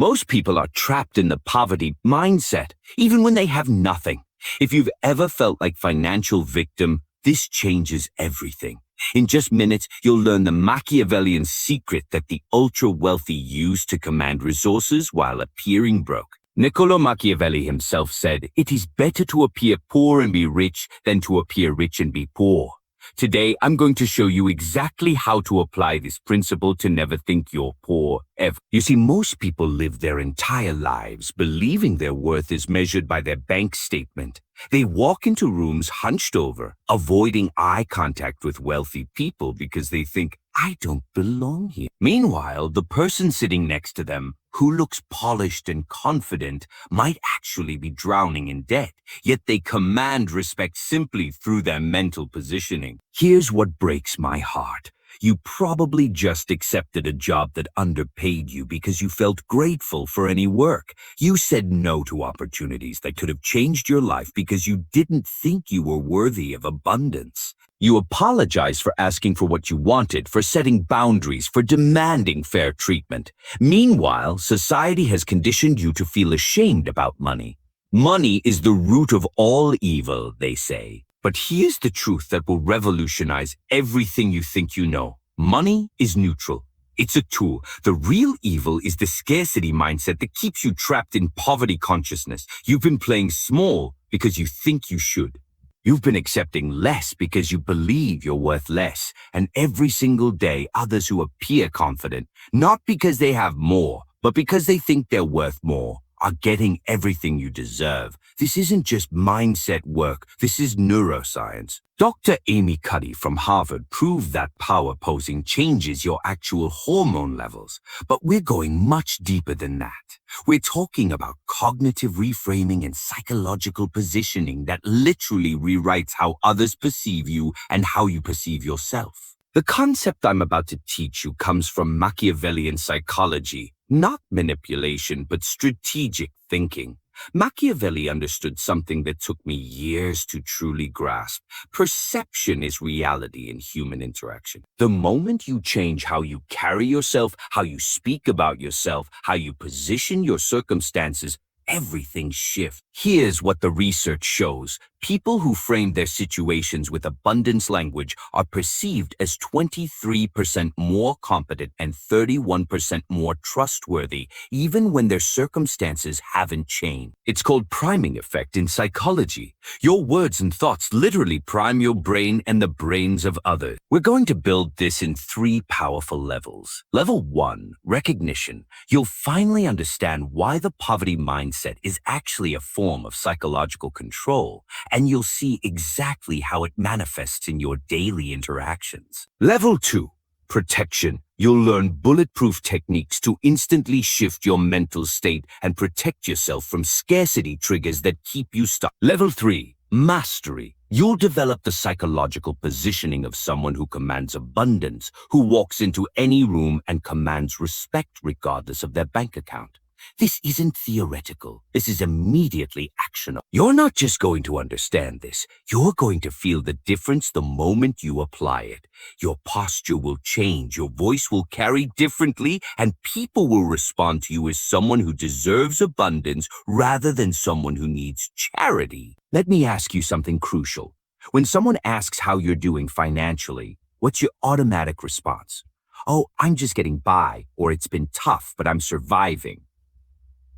Most people are trapped in the poverty mindset, even when they have nothing. If you've ever felt like financial victim, this changes everything. In just minutes, you'll learn the Machiavellian secret that the ultra-wealthy use to command resources while appearing broke. Niccolo Machiavelli himself said, "It is better to appear poor and be rich than to appear rich and be poor." Today, I'm going to show you exactly how to apply this principle to never think you're poor, ever. You see, most people live their entire lives believing their worth is measured by their bank statement. They walk into rooms hunched over, avoiding eye contact with wealthy people because they think, "I don't belong here." Meanwhile, the person sitting next to them, who looks polished and confident, might actually be drowning in debt, yet they command respect simply through their mental positioning. Here's what breaks my heart. You probably just accepted a job that underpaid you because you felt grateful for any work. You said no to opportunities that could have changed your life because you didn't think you were worthy of abundance. You apologize for asking for what you wanted, for setting boundaries, for demanding fair treatment. Meanwhile, society has conditioned you to feel ashamed about money. Money is the root of all evil, they say. But here's the truth that will revolutionize everything you think you know. Money is neutral. It's a tool. The real evil is the scarcity mindset that keeps you trapped in poverty consciousness. You've been playing small because you think you should. You've been accepting less because you believe you're worth less, and every single day others who appear confident, not because they have more, but because they think they're worth more, are getting everything you deserve. This isn't just mindset work, this is neuroscience. Dr. Amy Cuddy from Harvard proved that power posing changes your actual hormone levels, but we're going much deeper than that. We're talking about cognitive reframing and psychological positioning that literally rewrites how others perceive you and how you perceive yourself. The concept I'm about to teach you comes from Machiavellian psychology, not manipulation, but strategic thinking. Machiavelli understood something that took me years to truly grasp. Perception is reality in human interaction. The moment you change how you carry yourself, how you speak about yourself, how you position your circumstances, everything shifts. Here's what the research shows. People who frame their situations with abundance language are perceived as 23% more competent and 31% more trustworthy, even when their circumstances haven't changed. It's called priming effect in psychology. Your words and thoughts literally prime your brain and the brains of others. We're going to build this in 3 powerful levels. Level 1, recognition. You'll finally understand why the poverty mindset is actually a form of psychological control, and you'll see exactly how it manifests in your daily interactions. Level 2, protection. You'll learn bulletproof techniques to instantly shift your mental state and protect yourself from scarcity triggers that keep you stuck. Level 3, mastery. You'll develop the psychological positioning of someone who commands abundance, who walks into any room and commands respect regardless of their bank account. This isn't theoretical. This is immediately actionable. You're not just going to understand this. You're going to feel the difference the moment you apply it. Your posture will change, your voice will carry differently, and people will respond to you as someone who deserves abundance rather than someone who needs charity. Let me ask you something crucial. When someone asks how you're doing financially, what's your automatic response? "Oh, I'm just getting by," or "It's been tough, but I'm surviving."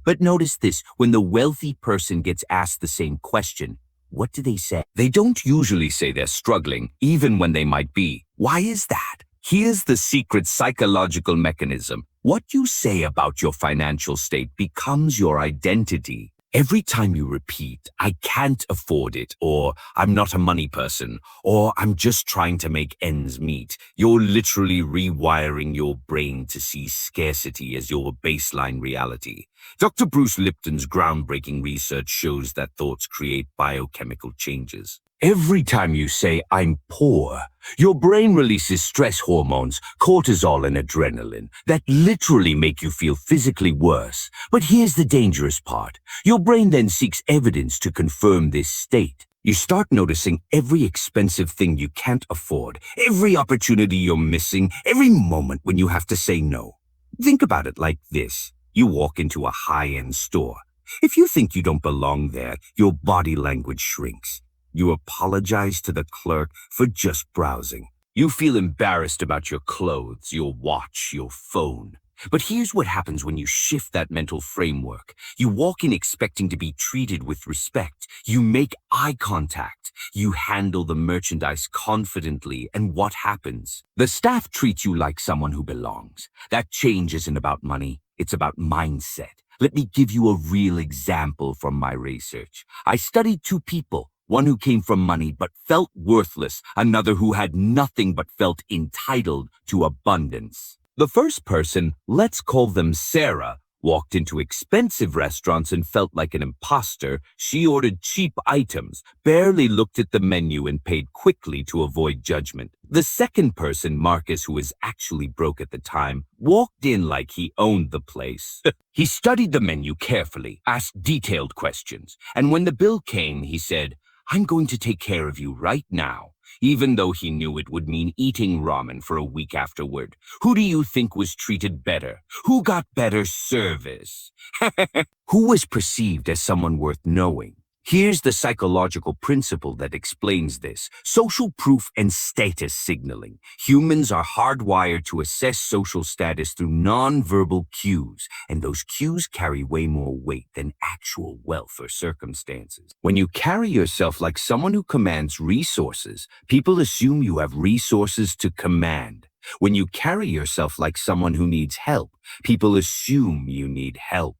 But notice this, when the wealthy person gets asked the same question, what do they say? They don't usually say they're struggling, even when they might be. Why is that? Here's the secret psychological mechanism. What you say about your financial state becomes your identity. Every time you repeat, "I can't afford it," or "I'm not a money person," or "I'm just trying to make ends meet," you're literally rewiring your brain to see scarcity as your baseline reality. Dr. Bruce Lipton's groundbreaking research shows that thoughts create biochemical changes. Every time you say, "I'm poor," your brain releases stress hormones, cortisol and adrenaline, that literally make you feel physically worse. But here's the dangerous part. Your brain then seeks evidence to confirm this state. You start noticing every expensive thing you can't afford, every opportunity you're missing, every moment when you have to say no. Think about it like this. You walk into a high-end store. If you think you don't belong there, your body language shrinks. You apologize to the clerk for just browsing. You feel embarrassed about your clothes, your watch, your phone. But here's what happens when you shift that mental framework. You walk in expecting to be treated with respect. You make eye contact. You handle the merchandise confidently, and what happens? The staff treats you like someone who belongs. That change isn't about money, it's about mindset. Let me give you a real example from my research. I studied two people. One who came from money but felt worthless, another who had nothing but felt entitled to abundance. The first person, let's call them Sarah, walked into expensive restaurants and felt like an imposter. She ordered cheap items, barely looked at the menu, and paid quickly to avoid judgment. The second person, Marcus, who was actually broke at the time, walked in like he owned the place. He studied the menu carefully, asked detailed questions, and when the bill came, he said, "I'm going to take care of you right now," even though he knew it would mean eating ramen for a week afterward. Who do you think was treated better? Who got better service? Who was perceived as someone worth knowing? Here's the psychological principle that explains this. Social proof and status signaling. Humans are hardwired to assess social status through nonverbal cues, and those cues carry way more weight than actual wealth or circumstances. When you carry yourself like someone who commands resources, people assume you have resources to command. When you carry yourself like someone who needs help, people assume you need help.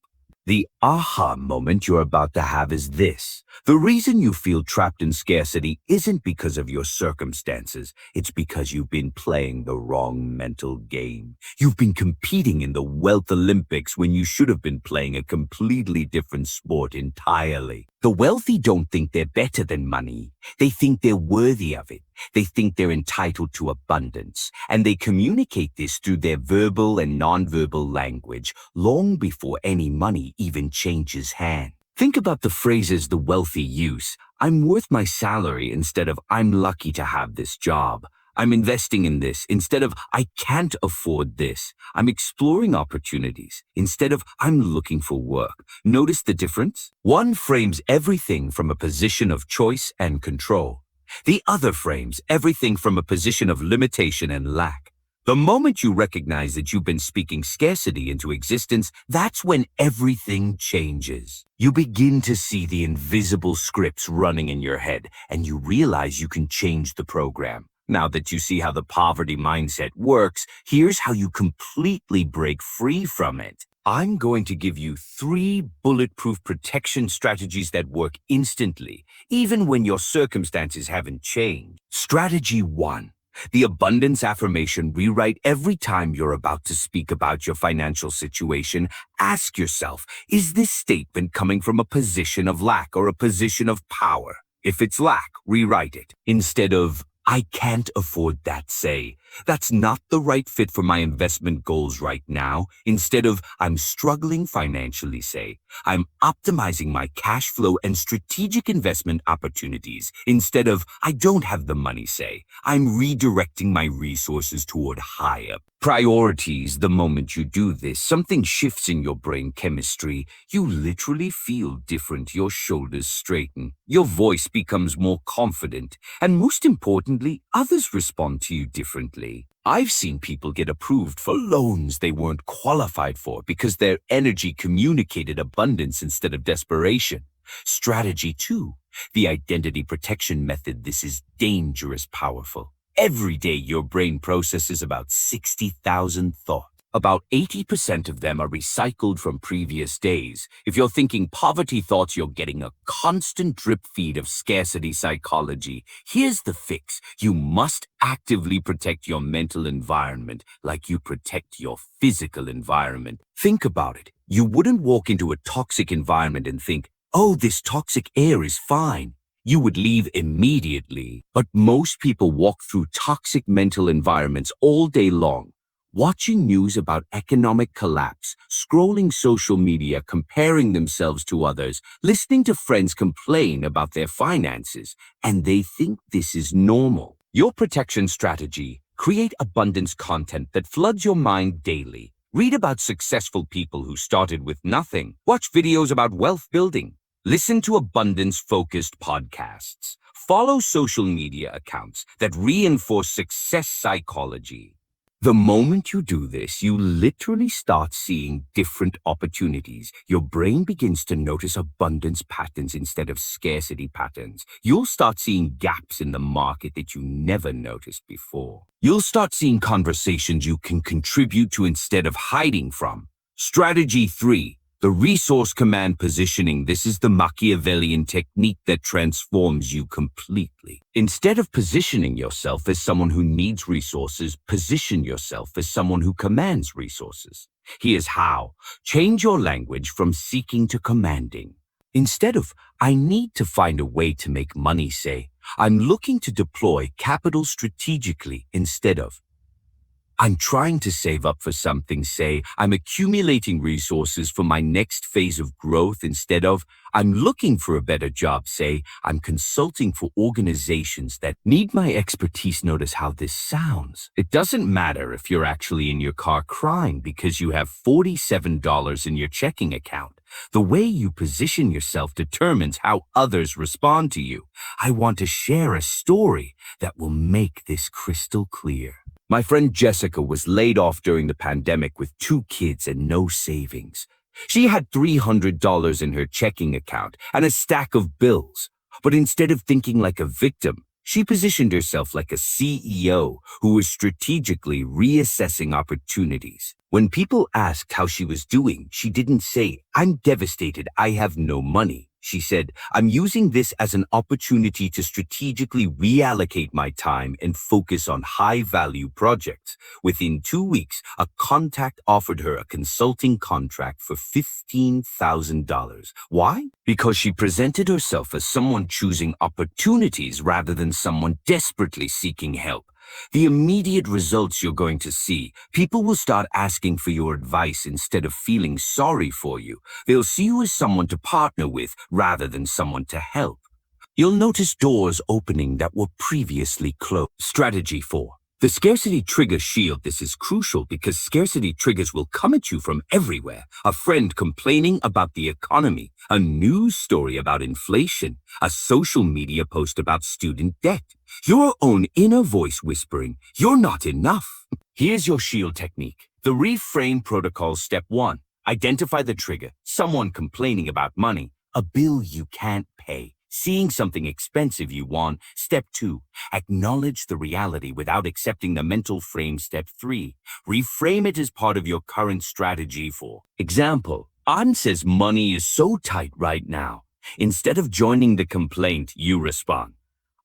The aha moment you're about to have is this. The reason you feel trapped in scarcity isn't because of your circumstances. It's because you've been playing the wrong mental game. You've been competing in the wealth Olympics when you should have been playing a completely different sport entirely. The wealthy don't think they're better than money. They think they're worthy of it. They think they're entitled to abundance, and they communicate this through their verbal and nonverbal language long before any money even changes hands. Think about the phrases the wealthy use. "I'm worth my salary" instead of "I'm lucky to have this job." "I'm investing in this" instead of "I can't afford this." "I'm exploring opportunities" instead of "I'm looking for work." Notice the difference? One frames everything from a position of choice and control. The other frames everything from a position of limitation and lack. The moment you recognize that you've been speaking scarcity into existence, that's when everything changes. You begin to see the invisible scripts running in your head, and you realize you can change the program. Now that you see how the poverty mindset works, here's how you completely break free from it. I'm going to give you 3 bulletproof protection strategies that work instantly, even when your circumstances haven't changed. Strategy 1. The abundance affirmation rewrite. Every time you're about to speak about your financial situation, ask yourself, is this statement coming from a position of lack or a position of power? If it's lack, rewrite it. Instead of, "I can't afford that," say, "That's not the right fit for my investment goals right now." Instead of, "I'm struggling financially," say, "I'm optimizing my cash flow and strategic investment opportunities." Instead of, "I don't have the money," say, "I'm redirecting my resources toward higher priorities." The moment you do this, something shifts in your brain chemistry. You literally feel different. Your shoulders straighten. Your voice becomes more confident. And most importantly, others respond to you differently. I've seen people get approved for loans they weren't qualified for because their energy communicated abundance instead of desperation. Strategy 2. The identity protection method. This is dangerous powerful. Every day your brain processes about 60,000 thoughts. About 80% of them are recycled from previous days. If you're thinking poverty thoughts, you're getting a constant drip feed of scarcity psychology. Here's the fix. You must actively protect your mental environment like you protect your physical environment. Think about it. You wouldn't walk into a toxic environment and think, "Oh, this toxic air is fine." You would leave immediately. But most people walk through toxic mental environments all day long, watching news about economic collapse, scrolling social media, comparing themselves to others, listening to friends complain about their finances, and they think this is normal. Your protection strategy: create abundance content that floods your mind daily. Read about successful people who started with nothing. Watch videos about wealth building. Listen to abundance-focused podcasts. Follow social media accounts that reinforce success psychology. The moment you do this, you literally start seeing different opportunities. Your brain begins to notice abundance patterns instead of scarcity patterns. You'll start seeing gaps in the market that you never noticed before. You'll start seeing conversations you can contribute to instead of hiding from. Strategy 3. The resource command positioning. This is the Machiavellian technique that transforms you completely. Instead of positioning yourself as someone who needs resources, position yourself as someone who commands resources. Here's how. Change your language from seeking to commanding. Instead of, I need to find a way to make money, say, I'm looking to deploy capital strategically. Instead of, I'm trying to save up for something, say, I'm accumulating resources for my next phase of growth. Instead of, I'm looking for a better job, say, I'm consulting for organizations that need my expertise. Notice how this sounds. It doesn't matter if you're actually in your car crying because you have $47 in your checking account. The way you position yourself determines how others respond to you. I want to share a story that will make this crystal clear. My friend Jessica was laid off during the pandemic with 2 kids and no savings. She had $300 in her checking account and a stack of bills. But instead of thinking like a victim, she positioned herself like a CEO who was strategically reassessing opportunities. When people asked how she was doing, she didn't say, I'm devastated, I have no money. She said, I'm using this as an opportunity to strategically reallocate my time and focus on high-value projects. Within 2 weeks, a contact offered her a consulting contract for $15,000. Why? Because she presented herself as someone choosing opportunities rather than someone desperately seeking help. The immediate results you're going to see, people will start asking for your advice instead of feeling sorry for you. They'll see you as someone to partner with rather than someone to help. You'll notice doors opening that were previously closed. Strategy 4. The scarcity trigger shield. This is crucial because scarcity triggers will come at you from everywhere. A friend complaining about the economy, a news story about inflation, a social media post about student debt. Your own inner voice whispering, you're not enough. Here's your shield technique. The reframe protocol. Step 1. Identify the trigger. Someone complaining about money. A bill you can't pay. Seeing something expensive you want. Step 2. Acknowledge the reality without accepting the mental frame. Step 3. Reframe it as part of your current strategy. For example, Ann says money is so tight right now. Instead of joining the complaint, you respond,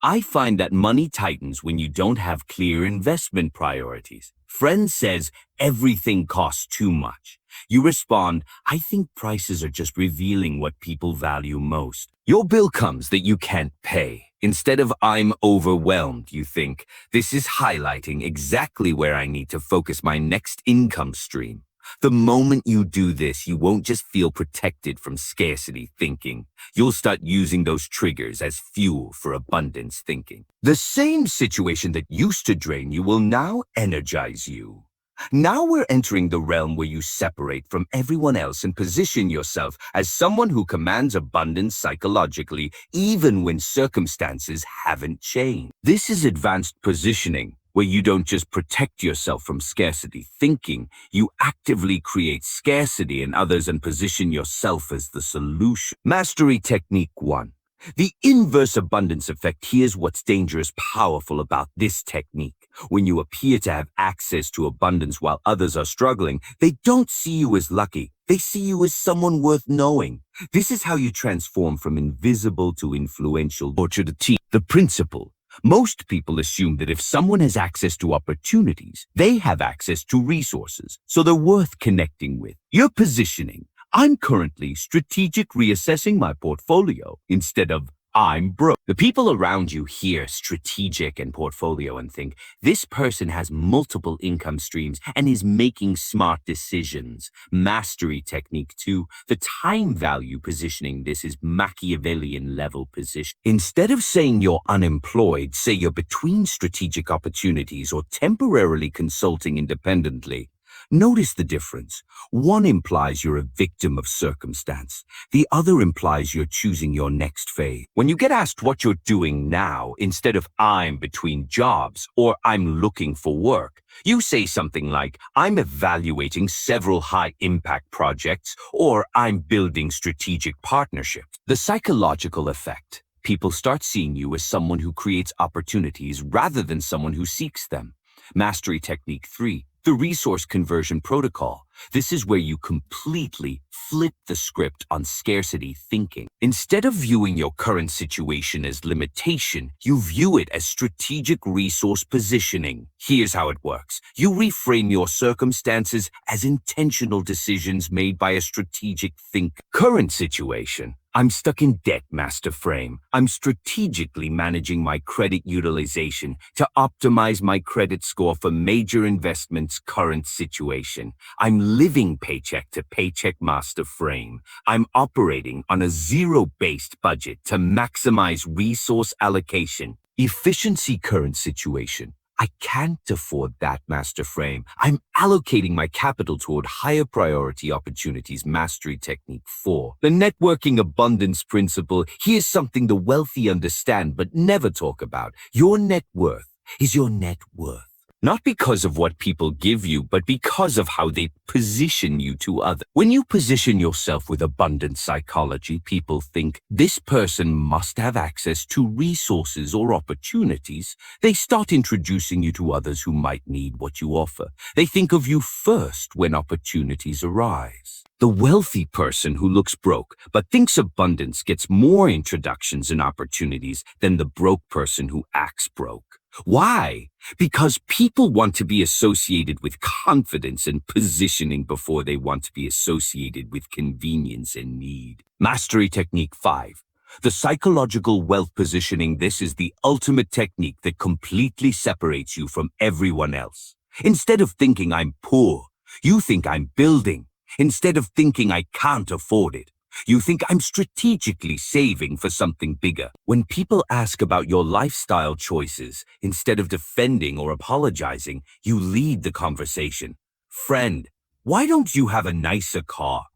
I find that money tightens when you don't have clear investment priorities. Friend says everything costs too much. You respond, I think prices are just revealing what people value most. Your bill comes that you can't pay. Instead of I'm overwhelmed, you think, this is highlighting exactly where I need to focus my next income stream. The moment you do this, you won't just feel protected from scarcity thinking. You'll start using those triggers as fuel for abundance thinking. The same situation that used to drain you will now energize you. Now we're entering the realm where you separate from everyone else and position yourself as someone who commands abundance psychologically, even when circumstances haven't changed. This is advanced positioning, where you don't just protect yourself from scarcity thinking, you actively create scarcity in others and position yourself as the solution. Mastery Technique 1. The inverse abundance effect. Here's what's dangerous, powerful about this technique. When you appear to have access to abundance while others are struggling, they don't see you as lucky. They see you as someone worth knowing. This is how you transform from invisible to influential. Or to the T. The principle. Most people assume that if someone has access to opportunities, they have access to resources, so they're worth connecting with. Your positioning. I'm currently strategic reassessing my portfolio instead of I'm broke. The people around you hear strategic and portfolio and think, this person has multiple income streams and is making smart decisions. Mastery Technique 2, the time value positioning. This is Machiavellian level position. Instead of saying you're unemployed, say you're between strategic opportunities or temporarily consulting independently. Notice the difference. One implies you're a victim of circumstance. The other implies you're choosing your next phase. When you get asked what you're doing now instead of I'm between jobs or I'm looking for work, you say something like, I'm evaluating several high-impact projects or I'm building strategic partnerships. The psychological effect. People start seeing you as someone who creates opportunities rather than someone who seeks them. Mastery Technique 3, the resource conversion protocol. This is where you completely flip the script on scarcity thinking. Instead of viewing your current situation as limitation, you view it as strategic resource positioning. Here's how it works. You reframe your circumstances as intentional decisions made by a strategic thinker. Current situation. I'm stuck in debt, master frame. I'm strategically managing my credit utilization to optimize my credit score for major investments. Current situation. I'm living paycheck to paycheck, master frame. I'm operating on a zero-based budget to maximize resource allocation. Efficiency. Current situation. I can't afford that, master frame. I'm allocating my capital toward higher priority opportunities. Mastery Technique 4. The networking abundance principle. Here's something the wealthy understand but never talk about. Your net worth is your net worth. Not because of what people give you, but because of how they position you to others. When you position yourself with abundant psychology, people think this person must have access to resources or opportunities. They start introducing you to others who might need what you offer. They think of you first when opportunities arise. The wealthy person who looks broke but thinks abundance gets more introductions and opportunities than the broke person who acts broke. Why? Because people want to be associated with confidence and positioning before they want to be associated with convenience and need. Mastery Technique 5. The psychological wealth positioning. This is the ultimate technique that completely separates you from everyone else. Instead of thinking I'm poor, you think I'm building. Instead of thinking I can't afford it, you think I'm strategically saving for something bigger. When people ask about your lifestyle choices, instead of defending or apologizing, you lead the conversation. Friend, why don't you have a nicer car?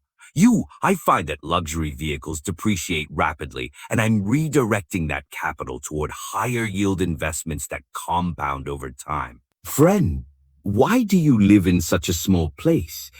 I find that luxury vehicles depreciate rapidly, and I'm redirecting that capital toward higher yield investments that compound over time. Friend, why do you live in such a small place?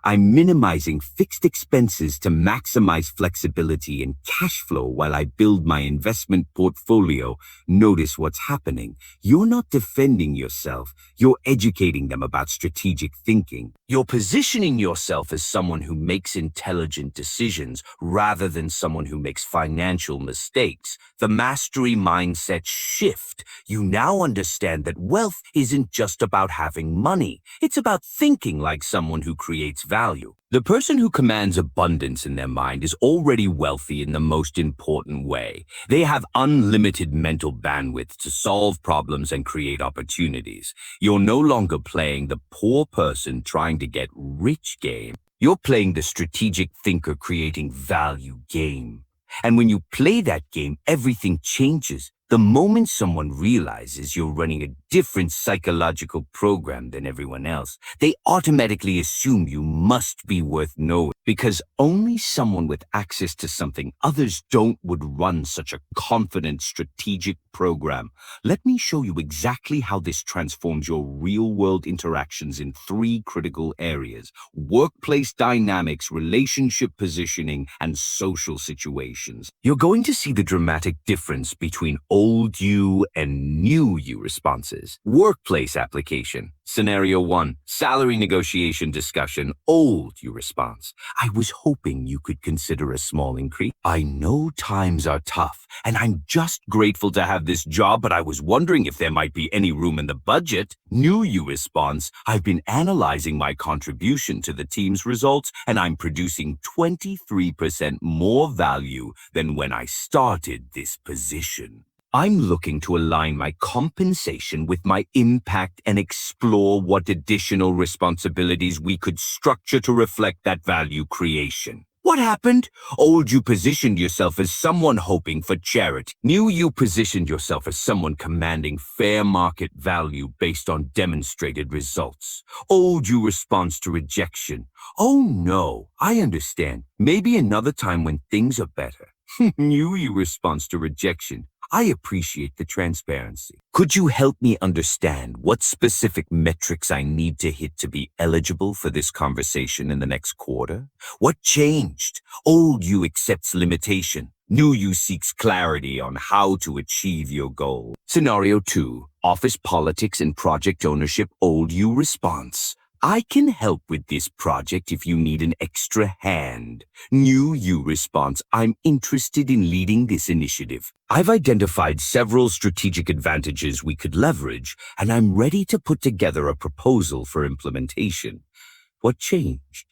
I'm minimizing fixed expenses to maximize flexibility and cash flow while I build my investment portfolio. Notice what's happening. You're not defending yourself. You're educating them about strategic thinking. You're positioning yourself as someone who makes intelligent decisions rather than someone who makes financial mistakes. The mastery mindset shift. You now understand that wealth isn't just about having money. It's about thinking like someone who creates value. The person who commands abundance in their mind is already wealthy in the most important way. They have unlimited mental bandwidth to solve problems and create opportunities. You're no longer playing the poor person trying to get rich game. You're playing the strategic thinker creating value game. And when you play that game, everything changes. The moment someone realizes you're running a different psychological program than everyone else, they automatically assume you must be worth knowing, because only someone with access to something others don't would run such a confident strategic program. Let me show you exactly how this transforms your real-world interactions in 3 critical areas: workplace dynamics, relationship positioning, and social situations. You're going to see the dramatic difference between old you and new you responses. Workplace application. Scenario 1, salary negotiation discussion, old you response. I was hoping you could consider a small increase. I know times are tough, and I'm just grateful to have this job, but I was wondering if there might be any room in the budget. New you response. I've been analyzing my contribution to the team's results, and I'm producing 23% more value than when I started this position. I'm looking to align my compensation with my impact and explore what additional responsibilities we could structure to reflect that value creation. What happened? Old you positioned yourself as someone hoping for charity. New you positioned yourself as someone commanding fair market value based on demonstrated results. Old you responds to rejection. Oh no, I understand. Maybe another time when things are better. New you responds to rejection. I appreciate the transparency. Could you help me understand what specific metrics I need to hit to be eligible for this conversation in the next quarter? What changed? Old you accepts limitation. New you seeks clarity on how to achieve your goal. Scenario 2. Office politics and project ownership. Old you response. I can help with this project if you need an extra hand. New you response. I'm interested in leading this initiative. I've identified several strategic advantages we could leverage, and I'm ready to put together a proposal for implementation. What changed?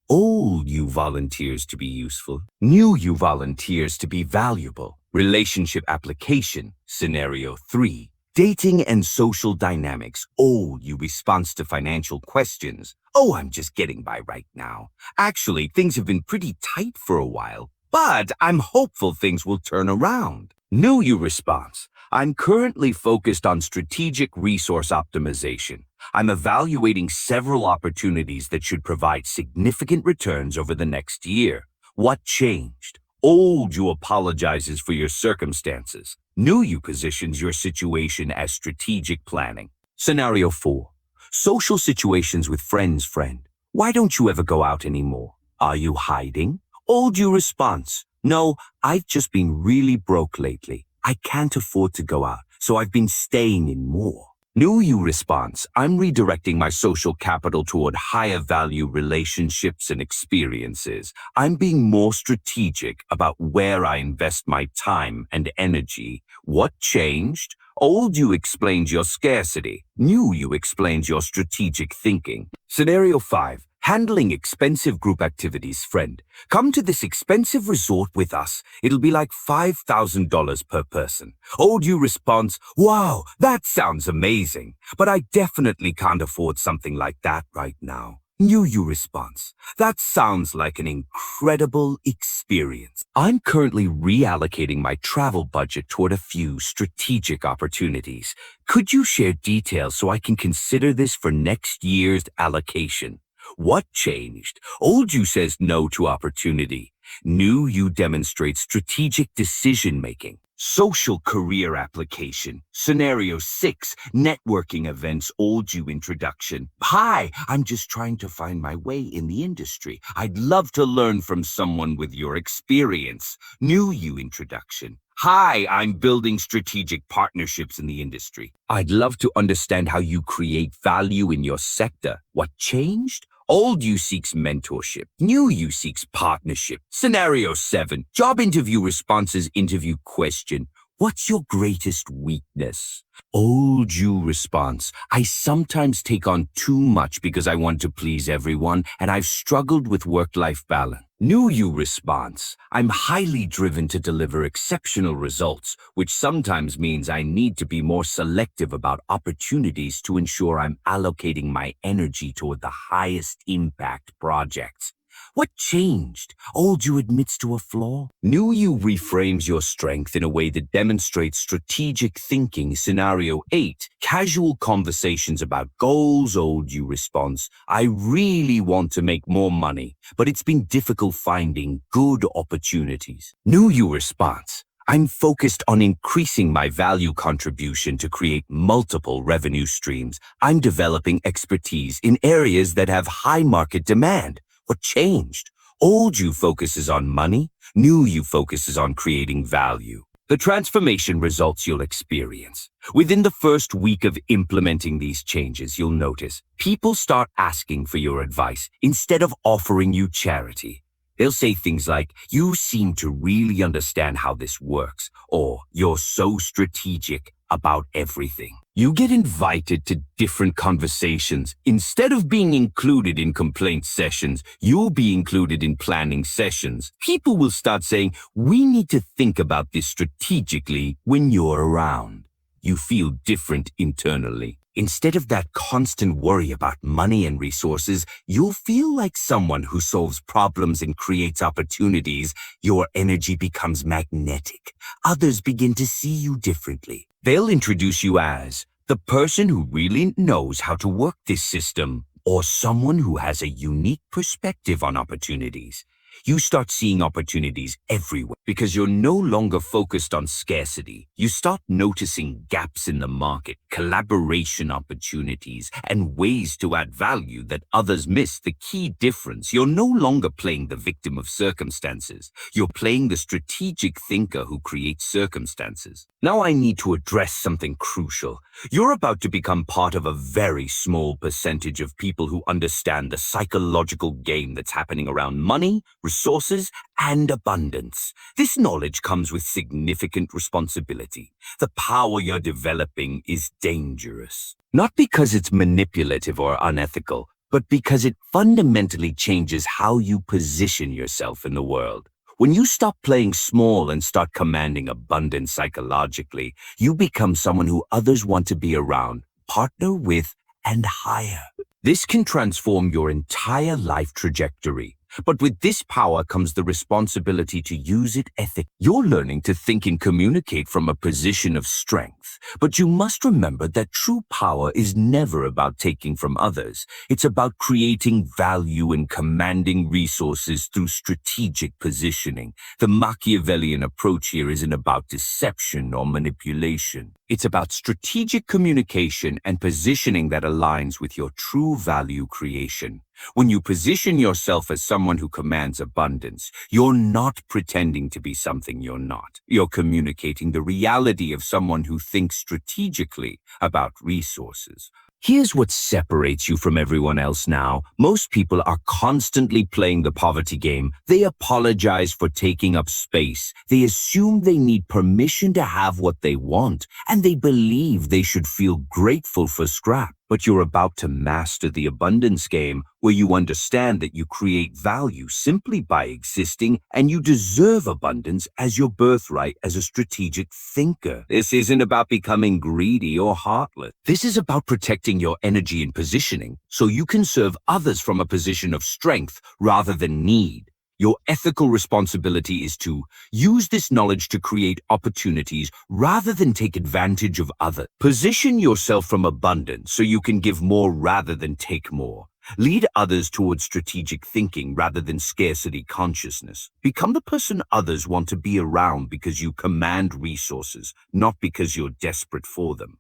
Old you volunteers to be useful. New you volunteers to be valuable. Relationship application. Scenario 3. Dating and social dynamics. Old you response to financial questions. Oh, I'm just getting by right now. Actually, things have been pretty tight for a while, but I'm hopeful things will turn around. New you response. I'm currently focused on strategic resource optimization. I'm evaluating several opportunities that should provide significant returns over the next year. What changed? Old you apologizes for your circumstances. New you positions your situation as strategic planning. Scenario 4. Social situations with friends. Friend. Why don't you ever go out anymore? Are you hiding? Old you response. No, I've just been really broke lately. I can't afford to go out, so I've been staying in more. New you response. I'm redirecting my social capital toward higher value relationships and experiences. I'm being more strategic about where I invest my time and energy. What changed? Old you explains your scarcity. New you explains your strategic thinking. Scenario 5. Handling expensive group activities. Friend. Come to this expensive resort with us. It'll be like $5,000 per person. Old you responds, wow, that sounds amazing, but I definitely can't afford something like that right now. New you response, that sounds like an incredible experience. I'm currently reallocating my travel budget toward a few strategic opportunities. Could you share details so I can consider this for next year's allocation? What changed? Old you says no to opportunity. New you demonstrates strategic decision-making. Social career application. Scenario 6. Networking events. Old you introduction. Hi, I'm just trying to find my way in the industry. I'd love to learn from someone with your experience. New you introduction. Hi, I'm building strategic partnerships in the industry. I'd love to understand how you create value in your sector. What changed? Old you seeks mentorship. New you seeks partnership. Scenario 7. Job interview responses. Interview question. What's your greatest weakness? Old you response. I sometimes take on too much because I want to please everyone, and I've struggled with work-life balance. New you response. I'm highly driven to deliver exceptional results, which sometimes means I need to be more selective about opportunities to ensure I'm allocating my energy toward the highest impact projects. What changed? Old you admits to a flaw. New you reframes your strength in a way that demonstrates strategic thinking. Scenario 8. Casual conversations about goals. Old you response. I really want to make more money, but it's been difficult finding good opportunities. New you response. I'm focused on increasing my value contribution to create multiple revenue streams. I'm developing expertise in areas that have high market demand. What changed? Old you focuses on money. New you focuses on creating value. The transformation results you'll experience. Within the first week of implementing these changes, you'll notice people start asking for your advice instead of offering you charity. They'll say things like, you seem to really understand how this works, or you're so strategic about everything. You get invited to different conversations. Instead of being included in complaint sessions, you'll be included in planning sessions. People will start saying, we need to think about this strategically when you're around. You feel different internally. Instead of that constant worry about money and resources, you'll feel like someone who solves problems and creates opportunities. Your energy becomes magnetic. Others begin to see you differently. They'll introduce you as the person who really knows how to work this system, or someone who has a unique perspective on opportunities. You start seeing opportunities everywhere because you're no longer focused on scarcity. You start noticing gaps in the market, collaboration opportunities, and ways to add value that others miss. The key difference: you're no longer playing the victim of circumstances. You're playing the strategic thinker who creates circumstances. Now I need to address something crucial. You're about to become part of a very small percentage of people who understand the psychological game that's happening around money, resources, and abundance. This knowledge comes with significant responsibility. The power you're developing is dangerous. Not because it's manipulative or unethical, but because it fundamentally changes how you position yourself in the world. When you stop playing small and start commanding abundance psychologically, you become someone who others want to be around, partner with, and hire. This can transform your entire life trajectory. But with this power comes the responsibility to use it ethically. You're learning to think and communicate from a position of strength. But you must remember that true power is never about taking from others. It's about creating value and commanding resources through strategic positioning. The Machiavellian approach here isn't about deception or manipulation. It's about strategic communication and positioning that aligns with your true value creation. When you position yourself as someone who commands abundance, you're not pretending to be something you're not. You're communicating the reality of someone who thinks strategically about resources. Here's what separates you from everyone else now. Most people are constantly playing the poverty game. They apologize for taking up space. They assume they need permission to have what they want, and they believe they should feel grateful for scrap. But you're about to master the abundance game, where you understand that you create value simply by existing, and you deserve abundance as your birthright as a strategic thinker. This isn't about becoming greedy or heartless. This is about protecting your energy and positioning so you can serve others from a position of strength rather than need. Your ethical responsibility is to use this knowledge to create opportunities rather than take advantage of others. Position yourself from abundance so you can give more rather than take more. Lead others towards strategic thinking rather than scarcity consciousness. Become the person others want to be around because you command resources, not because you're desperate for them.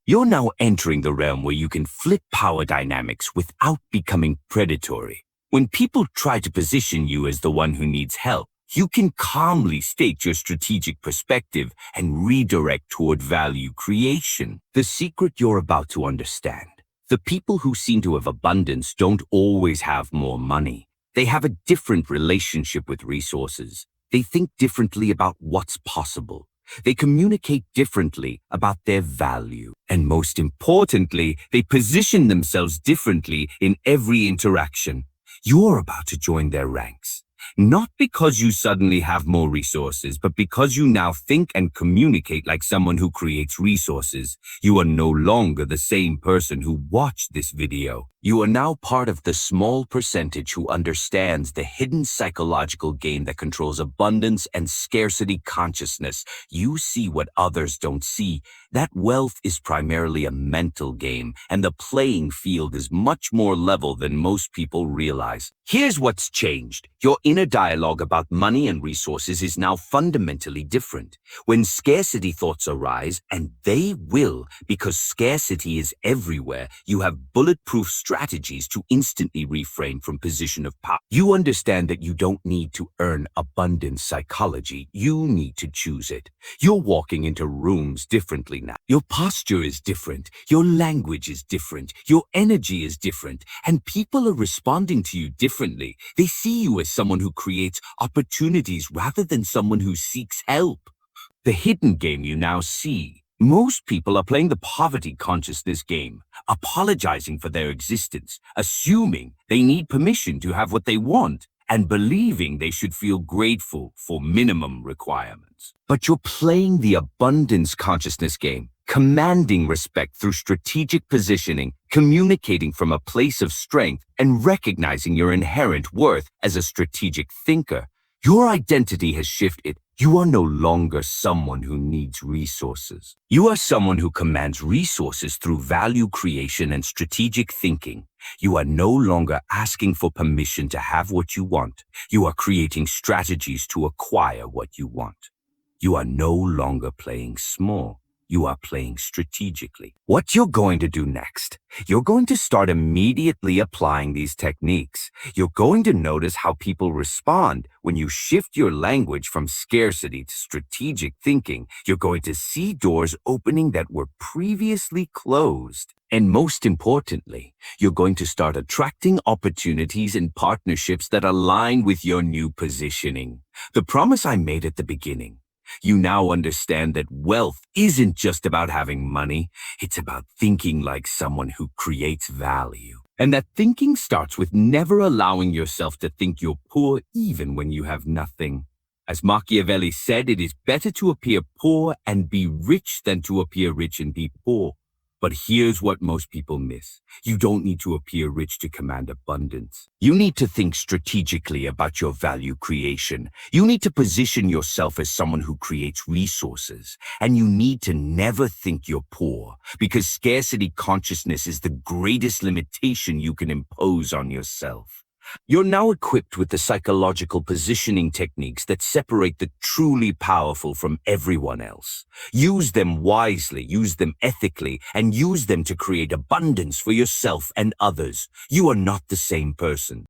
You're now entering the realm where you can flip power dynamics without becoming predatory. When people try to position you as the one who needs help, you can calmly state your strategic perspective and redirect toward value creation. The secret you're about to understand: the people who seem to have abundance don't always have more money. They have a different relationship with resources. They think differently about what's possible. They communicate differently about their value. And most importantly, they position themselves differently in every interaction. You're about to join their ranks, not because you suddenly have more resources, but because you now think and communicate like someone who creates resources. You are no longer the same person who watched this video. You are now part of the small percentage who understands the hidden psychological game that controls abundance and scarcity consciousness. You see what others don't see. That wealth is primarily a mental game, and the playing field is much more level than most people realize. Here's what's changed. Your inner dialogue about money and resources is now fundamentally different. When scarcity thoughts arise, and they will, because scarcity is everywhere, you have bulletproof strategies to instantly reframe from position of power. You understand that you don't need to earn abundance psychology. You need to choose it. You're walking into rooms differently now. Your posture is different. Your language is different. Your energy is different. And people are responding to you differently. They see you as someone who creates opportunities rather than someone who seeks help. The hidden game you now see. Most people are playing the poverty consciousness game, apologizing for their existence, assuming they need permission to have what they want, and believing they should feel grateful for minimum requirements. But you're playing the abundance consciousness game, commanding respect through strategic positioning, communicating from a place of strength, and recognizing your inherent worth as a strategic thinker. Your identity has shifted. You are no longer someone who needs resources. You are someone who commands resources through value creation and strategic thinking. You are no longer asking for permission to have what you want. You are creating strategies to acquire what you want. You are no longer playing small. You are playing strategically. What you're going to do next, you're going to start immediately applying these techniques. You're going to notice how people respond when you shift your language from scarcity to strategic thinking. You're going to see doors opening that were previously closed. And most importantly, you're going to start attracting opportunities and partnerships that align with your new positioning. The promise I made at the beginning. You now understand that wealth isn't just about having money, it's about thinking like someone who creates value. And that thinking starts with never allowing yourself to think you're poor even when you have nothing. As Machiavelli said, it is better to appear poor and be rich than to appear rich and be poor. But here's what most people miss. You don't need to appear rich to command abundance. You need to think strategically about your value creation. You need to position yourself as someone who creates resources. And you need to never think you're poor, because scarcity consciousness is the greatest limitation you can impose on yourself. You're now equipped with the psychological positioning techniques that separate the truly powerful from everyone else. Use them wisely, use them ethically, and use them to create abundance for yourself and others. You are not the same person.